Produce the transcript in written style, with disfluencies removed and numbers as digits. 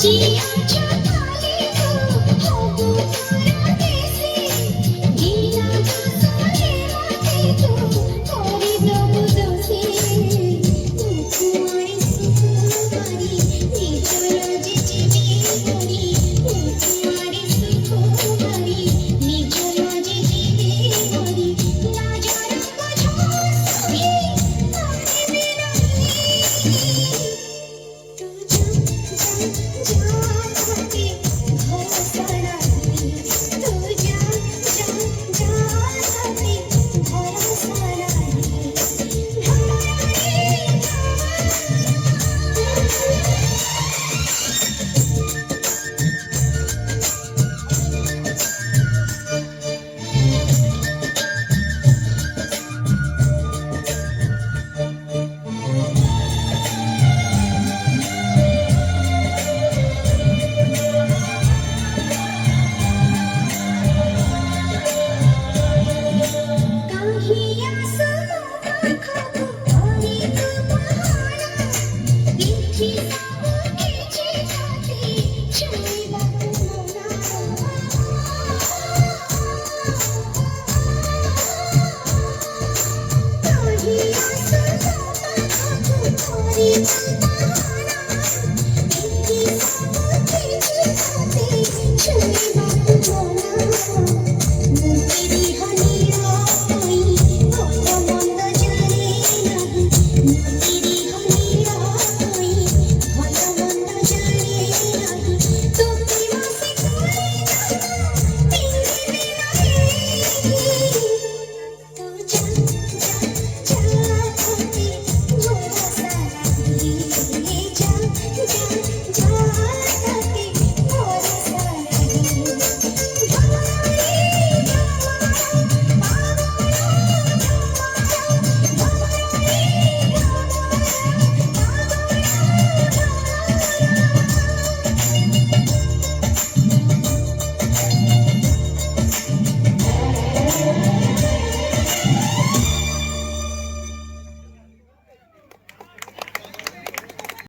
जिया छाताले तो होगो परदेसी गिला सोने माथे तो कोरी दबु दोषी कुमारी सुकुमारी निचलो जिजिबी गोरी कुमारी सुकुमारी निचलो जिजिबी गोरी लाजर को झोंसोगी तारे बिना तू जा जाती भरोसा नहीं तू जा जाती भरोसा काही आसमां खाको और एक पहाड़ा इथी सावकीची खाती चली बापुना काही आसमां खाको और एक पहाड़ा इथी सावकीची